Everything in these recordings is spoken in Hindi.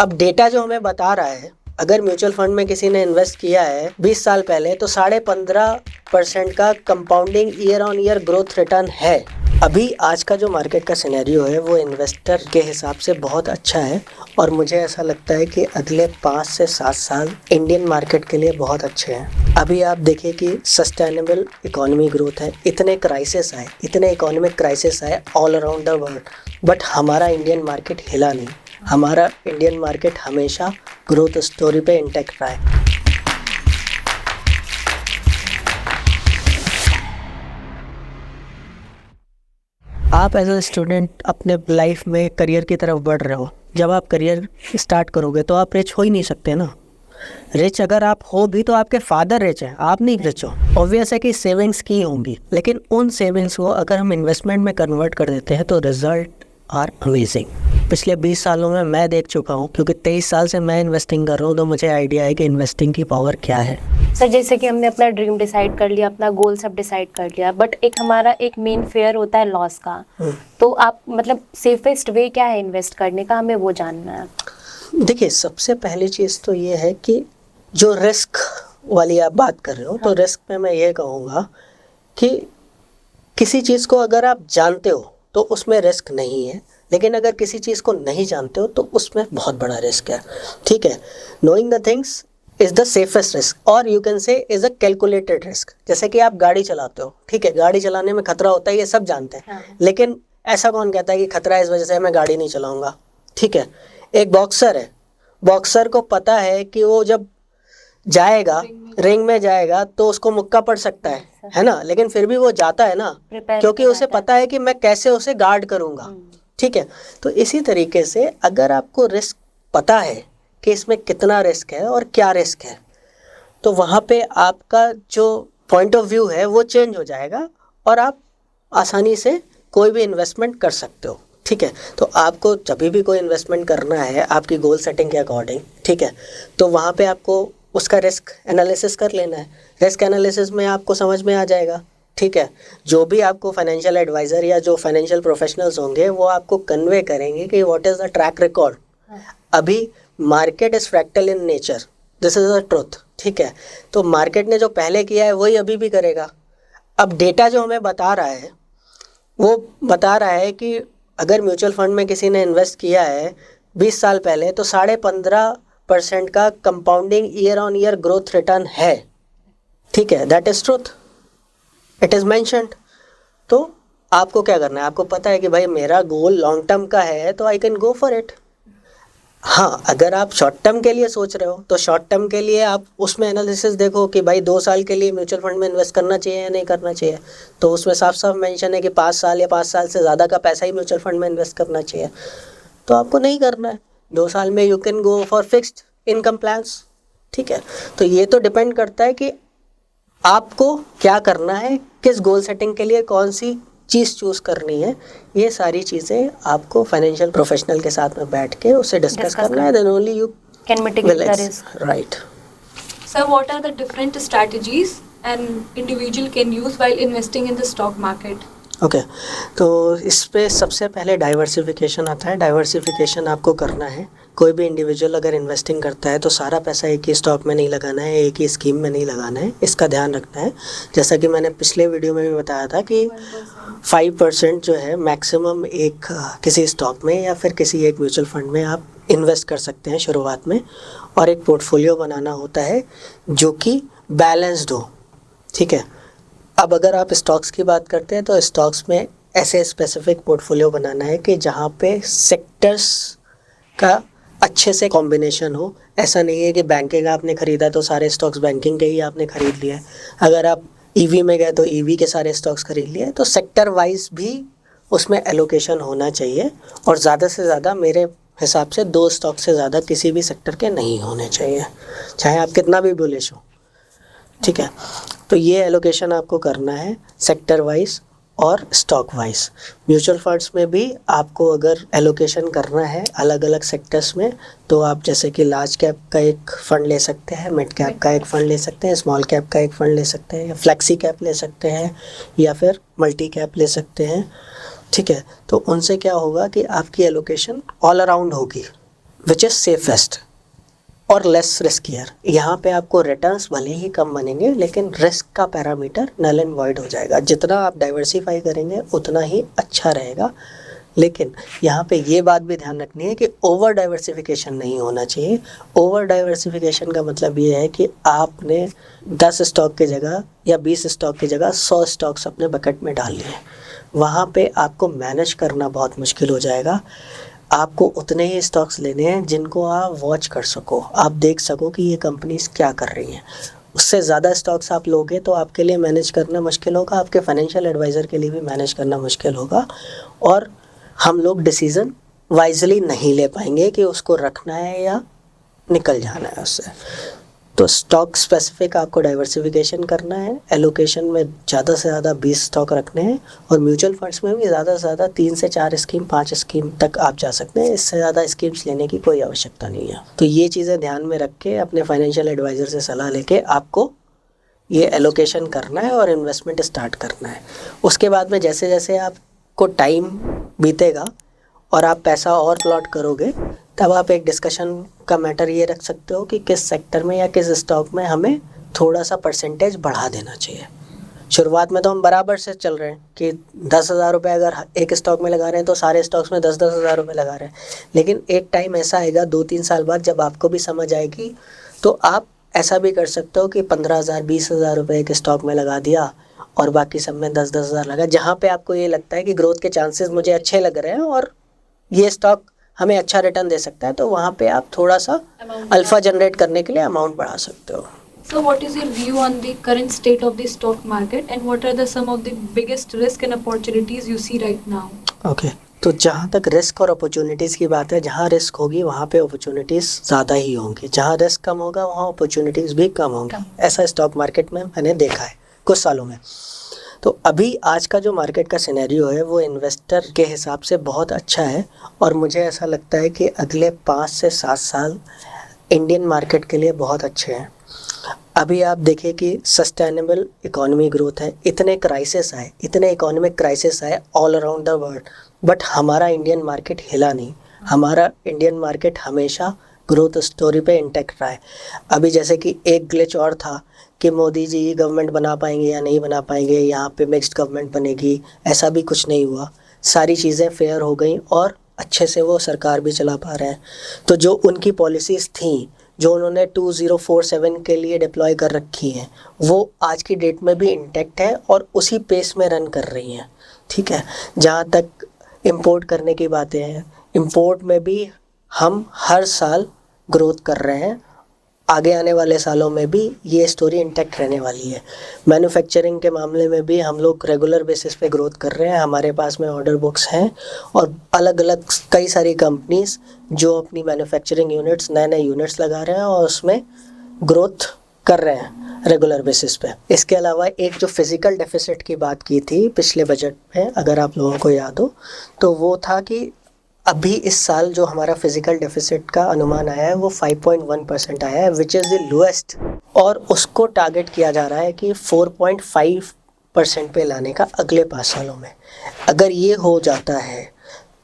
अब डेटा जो हमें बता रहा है, अगर म्यूचुअल फंड में किसी ने इन्वेस्ट किया है 20 साल पहले तो 15.5% का compounding year on year growth return है। अभी आज का जो मार्केट का सिनेरियो है वो इन्वेस्टर के हिसाब से बहुत अच्छा है और मुझे ऐसा लगता है कि अगले 5 से 7 साल इंडियन मार्केट के लिए बहुत अच्छे हैं। अभी आप देखिए कि सस्टेनेबल इकोनॉमी ग्रोथ है, इतने इकोनॉमिक क्राइसिस आए all around the world, but हमारा इंडियन मार्केट हिला नहीं। हमारा इंडियन मार्केट हमेशा ग्रोथ स्टोरी पे इंटैक्ट रहा है। आप एज अ स्टूडेंट अपने लाइफ में करियर की तरफ बढ़ रहे हो, जब आप करियर स्टार्ट करोगे तो आप रिच हो ही नहीं सकते ना। रिच अगर आप हो भी तो आपके फादर रिच हैं, आप नहीं रिच हो। ऑब्वियस है कि सेविंग्स की होंगी, लेकिन उन सेविंग्स को अगर हम इन्वेस्टमेंट में कन्वर्ट कर देते हैं तो रिजल्ट आर अमेजिंग। पिछले 20 सालों में मैं देख चुका हूँ, क्योंकि 23 साल से मैं इन्वेस्टिंग कर रहा हूँ, तो मुझे आइडिया है कि इन्वेस्टिंग की पावर क्या है। सर जैसे कि हमने अपना ड्रीम डिसाइड कर लिया, अपना गोल सब डिसाइड कर लिया, बट एक हमारा एक मेन फेयर होता है लॉस का। तो आप मतलब सेफेस्ट वे क्या है इन्वेस्ट करने का, हमें वो जानना है। देखिए, सबसे पहली चीज़ तो ये है कि जो रिस्क वाली आप बात कर रहे हो, तो रिस्क में मैं ये कहूँगा कि किसी चीज़ को अगर आप जानते हो तो उसमें रिस्क नहीं है, लेकिन अगर किसी चीज़ को नहीं जानते हो तो उसमें बहुत बड़ा रिस्क है। ठीक है, knowing the things is the safest risk, और you can say is a calculated risk. जैसे कि आप गाड़ी चलाते हो, ठीक है, गाड़ी चलाने में खतरा होता है, ये सब जानते हैं, लेकिन ऐसा कौन कहता है कि खतरा है इस वजह से मैं गाड़ी नहीं चलाऊंगा। ठीक है, एक बॉक्सर है, बॉक्सर को पता है कि वो जब जाएगा रिंग में जाएगा तो उसको मुक्का पड़ सकता है ना, लेकिन फिर भी वो जाता है ना, क्योंकि उसे पता है कि मैं कैसे उसे गार्ड करूंगा। ठीक है, तो इसी तरीके से अगर आपको रिस्क पता है कि इसमें कितना रिस्क है और क्या रिस्क है, तो वहाँ पे आपका जो पॉइंट ऑफ व्यू है वो चेंज हो जाएगा और आप आसानी से कोई भी इन्वेस्टमेंट कर सकते हो। ठीक है, तो आपको जब भी कोई इन्वेस्टमेंट करना है आपकी गोल सेटिंग के अकॉर्डिंग, ठीक है, तो वहाँ पे आपको उसका रिस्क एनालिसिस कर लेना है। रिस्क एनालिसिस में आपको समझ में आ जाएगा, ठीक है, जो भी आपको फाइनेंशियल एडवाइज़र या जो फाइनेंशियल प्रोफेशनल्स होंगे वो आपको कन्वे करेंगे कि what is the track record. अभी market is fractal in nature, this is the truth. ठीक है, तो मार्केट ने जो पहले किया है वही अभी भी करेगा। अब डेटा जो हमें बता रहा है वो बता रहा है कि अगर म्यूचुअल फंड में किसी ने इन्वेस्ट किया है 20 साल पहले तो 15.5% का compounding year on year growth return है। ठीक है, that is truth, it is mentioned. तो आपको क्या करना है, आपको पता है कि भाई मेरा गोल लॉन्ग टर्म का है तो I can go for it. हाँ, अगर आप शॉर्ट टर्म के लिए सोच रहे हो तो शॉर्ट टर्म के लिए आप उसमें एनालिसिस देखो कि भाई 2 साल के लिए म्यूचुअल फंड में इन्वेस्ट करना चाहिए या नहीं करना चाहिए, तो उसमें साफ साफ मेंशन है कि 5 साल या 5 साल से ज़्यादा का पैसा ही म्यूचुअल फंड में इन्वेस्ट करना चाहिए, तो आपको नहीं करना है। 2 साल में you can go for fixed income plans. ठीक है, तो ये तो डिपेंड करता है कि आपको क्या करना है, किस गोल सेटिंग के लिए कौन सी चीज़ चूज़ करनी है। ये सारी चीज़ें आपको फाइनेंशियल प्रोफेशनल के साथ में बैठ के उससे डिस्कस करना है, then only you can mitigate the risk. Right. Sir, what are the different strategies an individual can use while investing in the stock market? Okay, तो इस पे सबसे पहले डाइवर्सिफिकेशन आता है। डाइवर्सिफिकेशन आपको करना है। कोई भी इंडिविजुअल अगर इन्वेस्टिंग करता है तो सारा पैसा एक ही स्टॉक में नहीं लगाना है, एक ही स्कीम में नहीं लगाना है, इसका ध्यान रखना है। जैसा कि मैंने पिछले वीडियो में भी बताया था कि 5% जो है मैक्सिमम एक किसी स्टॉक में या फिर किसी एक म्यूचुअल फंड में आप इन्वेस्ट कर सकते हैं शुरुआत में, और एक पोर्टफोलियो बनाना होता है जो कि बैलेंस्ड हो। ठीक है, अब अगर आप स्टॉक्स की बात करते हैं तो स्टॉक्स में ऐसे स्पेसिफिक पोर्टफोलियो बनाना है कि जहाँ पे सेक्टर्स का अच्छे से कॉम्बिनेशन हो। ऐसा नहीं है कि बैंकिंग आपने ख़रीदा तो सारे स्टॉक्स बैंकिंग के ही आपने ख़रीद लिया है, अगर आप ईवी में गए तो ईवी के सारे स्टॉक्स खरीद लिए। तो सेक्टर वाइज भी उसमें एलोकेशन होना चाहिए, और ज़्यादा से ज़्यादा मेरे हिसाब से 2 स्टॉक से ज़्यादा किसी भी सेक्टर के नहीं होने चाहिए, चाहे आप कितना भी बुलिश हो। ठीक है, तो ये एलोकेशन आपको करना है सेक्टर वाइज और स्टॉक वाइज। म्यूचुअल फंड्स में भी आपको अगर एलोकेशन करना है अलग अलग सेक्टर्स में, तो आप जैसे कि लार्ज कैप का एक फ़ंड ले सकते हैं, मिड कैप का एक फ़ंड ले सकते हैं, स्मॉल कैप का एक फ़ंड ले सकते हैं, या फ्लेक्सी कैप ले सकते हैं, या फिर मल्टी कैप ले सकते हैं। ठीक है, तो उनसे क्या होगा कि आपकी एलोकेशन ऑल अराउंड होगी, विच इज़ सेफेस्ट और लेस रिस्कियर। यहाँ पे आपको रिटर्न्स भले ही कम बनेंगे लेकिन रिस्क का पैरामीटर नल एंड वॉइड हो जाएगा। जितना आप डाइवर्सिफाई करेंगे उतना ही अच्छा रहेगा। लेकिन यहाँ पे ये बात भी ध्यान रखनी है कि ओवर डाइवर्सिफिकेशन नहीं होना चाहिए। ओवर डाइवर्सिफिकेशन का मतलब ये है कि आपने 10 स्टॉक की जगह या 20 स्टॉक की जगह 100 स्टॉक्स अपने बकेट में डाल लिए। वहाँ पे आपको मैनेज करना बहुत मुश्किल हो जाएगा। आपको उतने ही स्टॉक्स लेने हैं जिनको आप वॉच कर सको, आप देख सको कि ये कंपनीज क्या कर रही हैं। उससे ज़्यादा स्टॉक्स आप लोगे तो आपके लिए मैनेज करना मुश्किल होगा, आपके फाइनेंशियल एडवाइज़र के लिए भी मैनेज करना मुश्किल होगा, और हम लोग डिसीज़न वाइजली नहीं ले पाएंगे कि उसको रखना है या निकल जाना है उससे। तो स्टॉक स्पेसिफिक आपको डाइवर्सिफिकेशन करना है। एलोकेशन में ज़्यादा से ज़्यादा 20 स्टॉक रखने हैं, और म्यूचुअल फंड्स में भी ज़्यादा से ज़्यादा 3 से 4 स्कीम, 5 स्कीम तक आप जा सकते हैं। इससे ज़्यादा स्कीम्स लेने की कोई आवश्यकता नहीं है। तो ये चीज़ें ध्यान में रख के अपने फाइनेंशियल एडवाइज़र से सलाह लेके आपको ये एलोकेशन करना है और इन्वेस्टमेंट स्टार्ट करना है। उसके बाद में जैसे जैसे आपको टाइम बीतेगा और आप पैसा और प्लॉट करोगे, तब आप एक डिस्कशन का मैटर ये रख सकते हो कि किस सेक्टर में या किस स्टॉक में हमें थोड़ा सा परसेंटेज बढ़ा देना चाहिए। शुरुआत में तो हम बराबर से चल रहे हैं कि 10,000 रुपये अगर एक स्टॉक में लगा रहे हैं तो सारे स्टॉक्स में 10-10 हज़ार रुपये लगा रहे हैं। लेकिन एक टाइम ऐसा आएगा 2-3 साल बाद जब आपको भी समझ आएगी, तो आप ऐसा भी कर सकते हो कि 15,000 20,000 रुपये एक स्टॉक में लगा दिया और बाकी सब में 10-10 हज़ार लगा। जहाँ पे आपको ये लगता है कि ग्रोथ के चांसेस मुझे अच्छे लग रहे हैं और ये स्टॉक हमें अच्छा रिटर्न दे सकता है, तो वहाँ पे आप थोड़ा सा अल्फा जनरेट करने के लिए अमाउंट बढ़ा सकते हो। So what is your view on the current state of the stock market and what are the some of the biggest risk and opportunities you see right now? Okay, तो जहाँ तक रिस्क और अपॉर्चुनिटीज़ की बात है, जहाँ रिस्क होगी वहाँ पे अपॉर्चुनिटीज़ ज़्यादा ही होंगी, जहाँ रिस्क कम होगा वहाँ अपॉर्चुनिटीज़ भी कम होंगी। ऐसा स्टॉक मार्केट में मैंने देखा है कुछ सालों में। तो अभी आज का जो मार्केट का सिनेरियो है वो इन्वेस्टर के हिसाब से बहुत अच्छा है, और मुझे ऐसा लगता है कि अगले 5 से 7 साल इंडियन मार्केट के लिए बहुत अच्छे हैं। अभी आप देखिए कि सस्टेनेबल इकोनॉमी ग्रोथ है, इतने क्राइसिस आए, इतने इकोनॉमिक क्राइसिस आए all around the world, but हमारा इंडियन मार्केट हिला नहीं। हमारा इंडियन मार्केट हमेशा ग्रोथ स्टोरी पे इंटैक्ट रहा है। अभी जैसे कि एक ग्लिच और था कि मोदी जी गवर्नमेंट बना पाएंगे या नहीं बना पाएंगे, यहाँ पे मिक्स्ड गवर्नमेंट बनेगी, ऐसा भी कुछ नहीं हुआ। सारी चीज़ें फेयर हो गई और अच्छे से वो सरकार भी चला पा रहे हैं। तो जो उनकी पॉलिसीज़ थी, जो उन्होंने 2047 के लिए डिप्लॉय कर रखी हैं, वो आज की डेट में भी इंटैक्ट है और उसी पेस में रन कर रही हैं। ठीक है, जहाँ तक इंपोर्ट करने की बातें हैं, इंपोर्ट में भी हम हर साल ग्रोथ कर रहे हैं। आगे आने वाले सालों में भी ये स्टोरी इंटैक्ट रहने वाली है। मैन्युफैक्चरिंग के मामले में भी हम लोग रेगुलर बेसिस पे ग्रोथ कर रहे हैं। हमारे पास में ऑर्डर बुक्स हैं और अलग अलग कई सारी कंपनीज जो अपनी मैन्युफैक्चरिंग यूनिट्स, नए नए यूनिट्स लगा रहे हैं और उसमें ग्रोथ कर रहे हैं रेगुलर बेसिस पे। इसके अलावा एक जो फिज़िकल डेफिसिट की बात की थी पिछले बजट में, अगर आप लोगों को याद हो, तो वो था कि अभी इस साल जो हमारा फिजिकल डेफिसिट का अनुमान आया है वो 5.1% आया है, विच इज़ द लोएस्ट, और उसको टारगेट किया जा रहा है कि 4.5% पे लाने का अगले 5 सालों में। अगर ये हो जाता है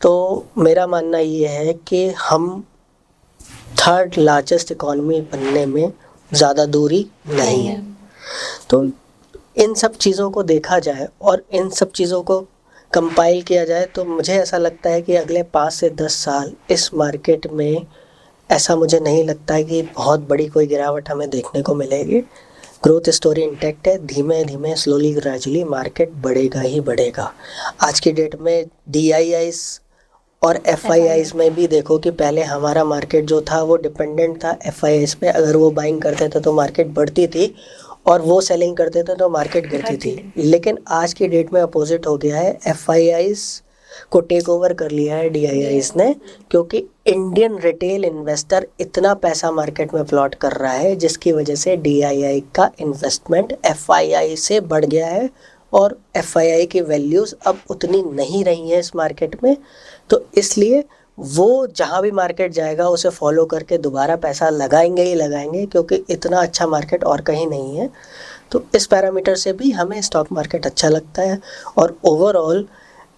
तो मेरा मानना ये है कि हम 3rd लार्जेस्ट इकॉनमी बनने में ज़्यादा दूरी नहीं है। तो इन सब चीज़ों को देखा जाए और इन सब चीज़ों को कंपाइल किया जाए तो मुझे ऐसा लगता है कि अगले 5 से 10 साल इस मार्केट में ऐसा मुझे नहीं लगता है कि बहुत बड़ी कोई गिरावट हमें देखने को मिलेगी। ग्रोथ स्टोरी इंटैक्ट है, धीमे धीमे स्लोली ग्रेजुअली मार्केट बढ़ेगा ही बढ़ेगा। आज की डेट में DIIs और FIIs में भी देखो कि पहले हमारा मार्केट जो था वो डिपेंडेंट था FIIs पे। अगर वो बाइंग करते थे तो मार्केट बढ़ती थी और वो सेलिंग करते थे तो मार्केट गिरती थी। लेकिन आज की डेट में अपोजिट हो गया है, FIIs को टेक ओवर कर लिया है DIIs ने, क्योंकि इंडियन रिटेल इन्वेस्टर इतना पैसा मार्केट में प्लॉट कर रहा है जिसकी वजह से DII का इन्वेस्टमेंट FII से बढ़ गया है और FII की वैल्यूज़ अब उतनी नहीं रही हैं इस मार्केट में। तो इसलिए वो जहाँ भी मार्केट जाएगा उसे फॉलो करके दोबारा पैसा लगाएंगे ही लगाएंगे, क्योंकि इतना अच्छा मार्केट और कहीं नहीं है। तो इस पैरामीटर से भी हमें स्टॉक मार्केट अच्छा लगता है। और ओवरऑल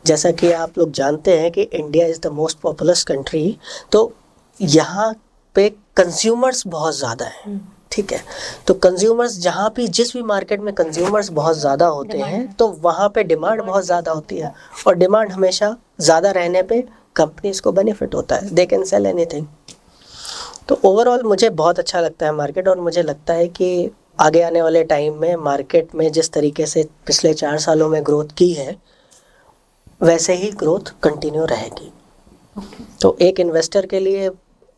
जैसा कि आप लोग जानते हैं कि India is the most populous country, तो यहाँ पे कंज्यूमर्स बहुत ज़्यादा हैं, ठीक है। तो कंज्यूमर्स जहाँ भी जिस भी मार्केट में कंज्यूमर्स बहुत ज़्यादा होते हैं तो वहाँ पे डिमांड बहुत ज़्यादा होती है, और डिमांड हमेशा ज़्यादा रहने पे कंपनीज को बेनिफिट होता है, दे कैन सेल एनीथिंग। तो ओवरऑल मुझे बहुत अच्छा लगता है मार्केट, और मुझे लगता है कि आगे आने वाले टाइम में मार्केट में जिस तरीके से पिछले 4 सालों में ग्रोथ की है वैसे ही ग्रोथ कंटिन्यू रहेगी। तो एक इन्वेस्टर के लिए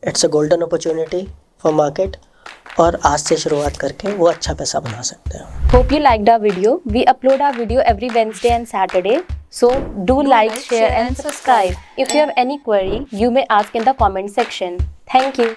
it's a golden opportunity for market, और आज से शुरुआत करके वो अच्छा पैसा बना सकते हैं। Hope you liked our video. We upload our video every Wednesday and Saturday. So do like, share and subscribe. If you have any query, you may ask in the comment section. Thank you.